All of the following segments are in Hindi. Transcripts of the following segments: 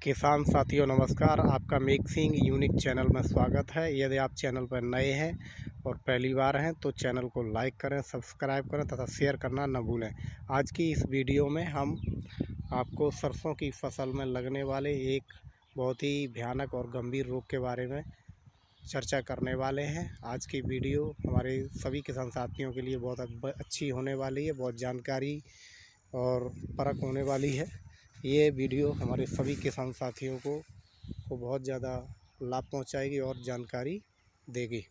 किसान साथियों नमस्कार। आपका मिक्सिंग यूनिक चैनल में स्वागत है। यदि आप चैनल पर नए हैं और पहली बार हैं तो चैनल को लाइक करें, सब्सक्राइब करें तथा शेयर करना न भूलें। आज की इस वीडियो में हम आपको सरसों की फसल में लगने वाले एक बहुत ही भयानक और गंभीर रोग के बारे में चर्चा करने वाले हैं। आज की वीडियो हमारे सभी किसान साथियों के लिए बहुत अच्छी होने वाली है, बहुत जानकारी और परख होने वाली है। ये वीडियो हमारे सभी किसान साथियों को बहुत ज़्यादा लाभ पहुंचाएगी और जानकारी देगी।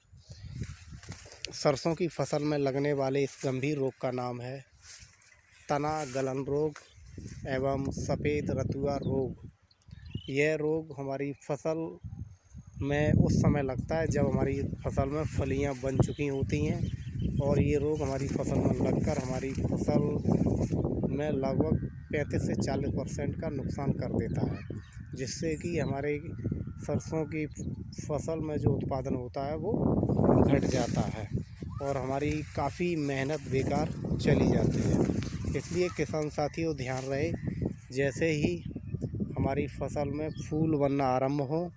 सरसों की फसल में लगने वाले इस गंभीर रोग का नाम है तना गलन रोग एवं सफ़ेद रतुआ रोग। यह रोग हमारी फसल में उस समय लगता है जब हमारी फसल में फलियां बन चुकी होती हैं और ये रोग हमारी फसल में लगकर हमारी फसल में लगभग 35 से 40% का नुकसान कर देता है, जिससे कि हमारे सरसों की फसल में जो उत्पादन होता है वो घट जाता है और हमारी काफ़ी मेहनत बेकार चली जाती है। इसलिए किसान साथियों ध्यान रहे, जैसे ही हमारी फसल में फूल बनना आरंभ हो,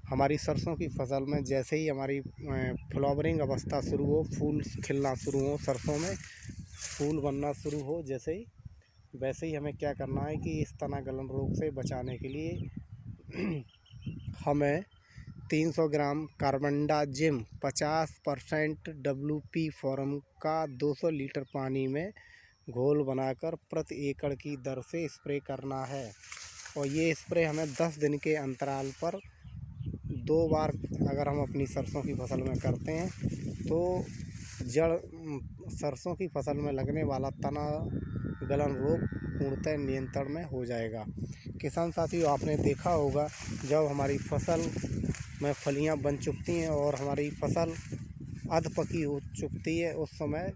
हमारी सरसों की फसल में जैसे ही हमारी फ्लावरिंग अवस्था शुरू हो, फूल खिलना शुरू हो, सरसों में फूल बनना शुरू हो जैसे ही, वैसे ही हमें क्या करना है कि इस तना गलन रोग से बचाने के लिए हमें 300 ग्राम कार्बेंडाजिम 50% WP फॉर्म का 200 लीटर पानी में घोल बनाकर प्रति एकड़ की दर से स्प्रे करना है। और ये स्प्रे हमें 10 दिन के अंतराल पर 2 बार अगर हम अपनी सरसों की फसल में करते हैं तो सरसों की फसल में लगने वाला तना गलन रोग पूर्णतः नियंत्रण में हो जाएगा। किसान साथियों, आपने देखा होगा जब हमारी फसल में फलियां बन चुकती हैं और हमारी फसल अध पकी हो चुकती है, उस समय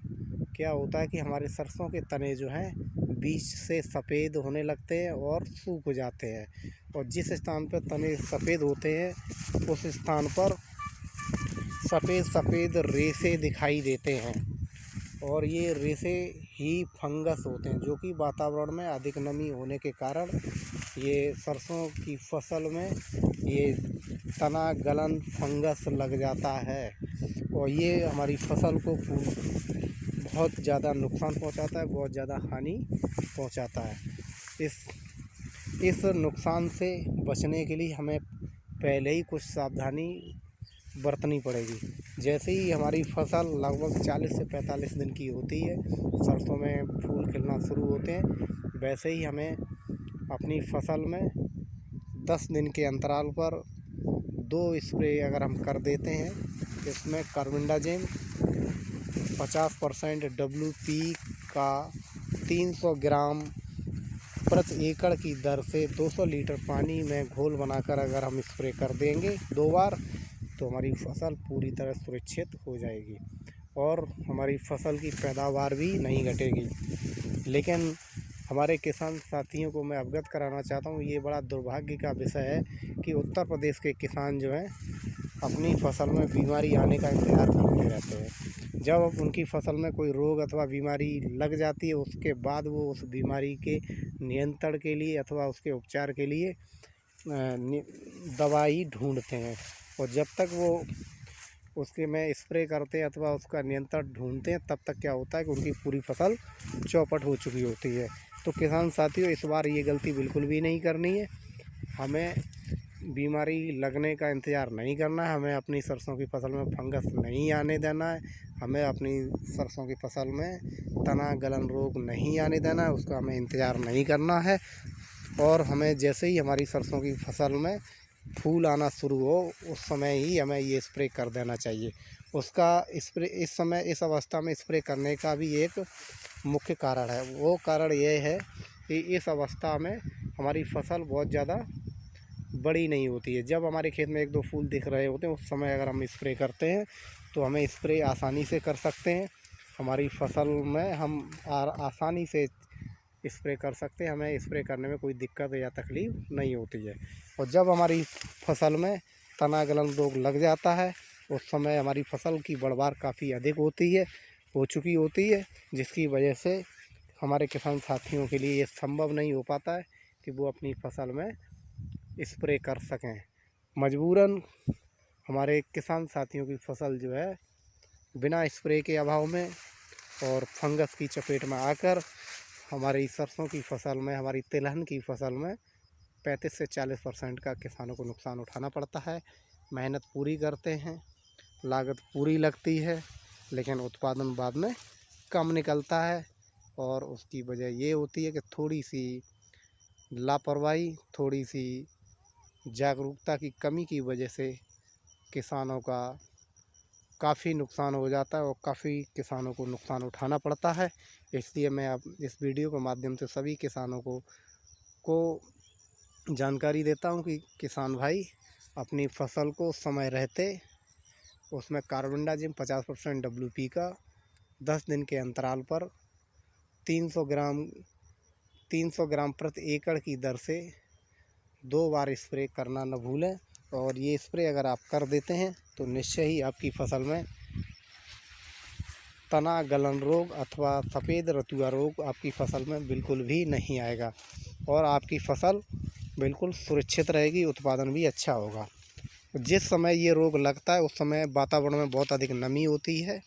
क्या होता है कि हमारे सरसों के तने जो हैं बीच से सफ़ेद होने लगते हैं और सूख जाते हैं। और जिस स्थान पर तने सफ़ेद होते हैं उस स्थान पर सफ़ेद सफ़ेद रेशे दिखाई देते हैं और ये रेशे ही फंगस होते हैं, जो कि वातावरण में अधिक नमी होने के कारण ये सरसों की फसल में ये तना गलन फंगस लग जाता है और ये हमारी फसल को बहुत ज़्यादा नुकसान पहुंचाता है, बहुत ज़्यादा हानि पहुंचाता है। इस नुकसान से बचने के लिए हमें पहले ही कुछ सावधानी बरतनी पड़ेगी। जैसे ही हमारी फसल लगभग 40 से 45 दिन की होती है, सरसों में फूल खिलना शुरू होते हैं, वैसे ही हमें अपनी फसल में 10 दिन के अंतराल पर 2 स्प्रे अगर हम कर देते हैं, इसमें कार्बेंडाजिम 50% WP का 300 ग्राम प्रति एकड़ की दर से 200 लीटर पानी में घोल बनाकर अगर हम स्प्रे कर देंगे 2 बार, तो हमारी फसल पूरी तरह सुरक्षित हो जाएगी और हमारी फसल की पैदावार भी नहीं घटेगी। लेकिन हमारे किसान साथियों को मैं अवगत कराना चाहता हूँ, ये बड़ा दुर्भाग्य का विषय है कि उत्तर प्रदेश के किसान जो हैं अपनी फसल में बीमारी आने का इंतज़ार करते रहते हैं। जब उनकी फसल में कोई रोग अथवा बीमारी लग जाती है, उसके बाद वो उस बीमारी के नियंत्रण के लिए अथवा उसके उपचार के लिए दवाई ढूंढते हैं और जब तक वो उसके में स्प्रे करते हैं अथवा उसका नियंत्रण ढूंढते हैं, तब तक क्या होता है कि उनकी पूरी फसल चौपट हो चुकी होती है। तो किसान साथियों, इस बार ये गलती बिल्कुल भी नहीं करनी है। हमें बीमारी लगने का इंतज़ार नहीं करना है, हमें अपनी सरसों की फसल में फंगस नहीं आने देना है, हमें अपनी सरसों की फसल में तना गलन रोग नहीं आने देना है, उसका हमें इंतज़ार नहीं करना है। और हमें जैसे ही हमारी सरसों की फसल में फूल आना शुरू हो, उस समय ही हमें ये स्प्रे कर देना चाहिए। उसका स्प्रे इस समय इस अवस्था में स्प्रे करने का भी एक मुख्य कारण है। वो कारण ये है कि इस अवस्था में हमारी फसल बहुत ज़्यादा बड़ी नहीं होती है। जब हमारे खेत में 1-2 फूल दिख रहे होते हैं, उस समय अगर हम स्प्रे करते हैं तो हमें स्प्रे आसानी से कर सकते हैं। हमारी फसल में हम आसानी से स्प्रे कर सकते हैं, हमें स्प्रे करने में कोई दिक्कत या तकलीफ़ नहीं होती है। और जब हमारी फसल में तना गलन रोग लग जाता है, उस समय हमारी फसल की पैदावार काफ़ी अधिक हो चुकी होती है, जिसकी वजह से हमारे किसान साथियों के लिए ये संभव नहीं हो पाता है कि वो अपनी फसल में स्प्रे कर सकें। मजबूरन हमारे किसान साथियों की फसल जो है बिना स्प्रे के अभाव में और फंगस की चपेट में आकर हमारी सरसों की फसल में, हमारी तिलहन की फसल में 35 से 40% का किसानों को नुकसान उठाना पड़ता है। मेहनत पूरी करते हैं, लागत पूरी लगती है, लेकिन उत्पादन बाद में कम निकलता है। और उसकी वजह ये होती है कि थोड़ी सी लापरवाही, थोड़ी सी जागरूकता की कमी की वजह से किसानों का काफ़ी नुकसान हो जाता है और काफ़ी किसानों को नुकसान उठाना पड़ता है। इसलिए मैं अब इस वीडियो के माध्यम से सभी किसानों को जानकारी देता हूं कि किसान भाई अपनी फसल को समय रहते उसमें कार्बेंडाजिम 50% WP का 10 दिन के अंतराल पर 300 ग्राम प्रति एकड़ की दर से 2 बार स्प्रे करना न भूलें। और ये स्प्रे अगर आप कर देते हैं तो निश्चय ही आपकी फसल में तना गलन रोग अथवा सफ़ेद रतुआ रोग आपकी फसल में बिल्कुल भी नहीं आएगा और आपकी फसल बिल्कुल सुरक्षित रहेगी, उत्पादन भी अच्छा होगा। जिस समय ये रोग लगता है उस समय वातावरण में बहुत अधिक नमी होती है,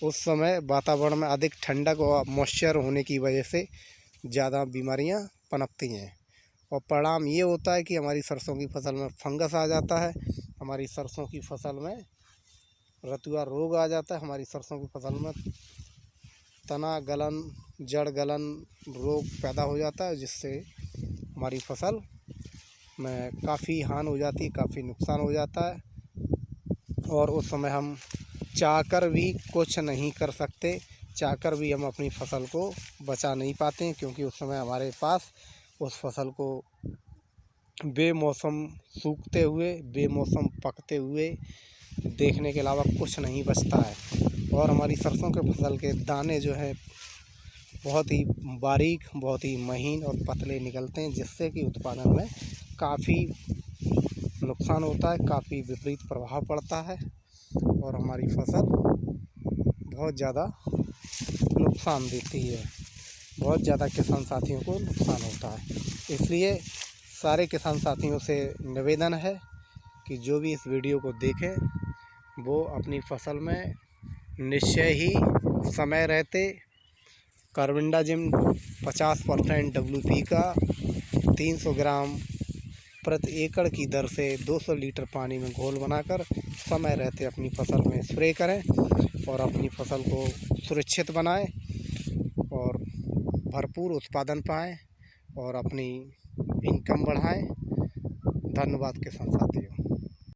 उस समय वातावरण में अधिक ठंडक और मॉइस्चर होने की वजह से ज़्यादा बीमारियां पनपती हैं और परिणाम ये होता है कि हमारी सरसों की फसल में फंगस आ जाता है, हमारी सरसों की फसल में रतुआ रोग आ जाता है, हमारी सरसों की फसल में तना गलन, जड़ गलन रोग पैदा हो जाता है, जिससे हमारी फसल में काफ़ी हानि हो जाती है, काफ़ी नुकसान हो जाता है। और उस समय हम चाहकर भी कुछ नहीं कर सकते, चाहकर भी हम अपनी फसल को बचा नहीं पाते हैं, क्योंकि उस समय हमारे पास उस फसल को बेमौसम सूखते हुए, बेमौसम पकते हुए देखने के अलावा कुछ नहीं बचता है। और हमारी सरसों के फसल के दाने जो है बहुत ही बारीक, बहुत ही महीन और पतले निकलते हैं, जिससे कि उत्पादन में काफ़ी नुकसान होता है, काफ़ी विपरीत प्रभाव पड़ता है और हमारी फसल बहुत ज़्यादा नुकसान देती है, बहुत ज़्यादा किसान साथियों को नुकसान होता है। इसलिए सारे किसान साथियों से निवेदन है कि जो भी इस वीडियो को देखें वो अपनी फसल में निश्चय ही समय रहते कार्बेंडाजिम 50% WP का 300 ग्राम प्रति एकड़ की दर से 200 लीटर पानी में घोल बनाकर समय रहते अपनी फसल में स्प्रे करें और अपनी फसल को सुरक्षित बनाएं और भरपूर उत्पादन पाएं और अपनी इनकम बढ़ाएं। धन्यवाद किसान साथियों।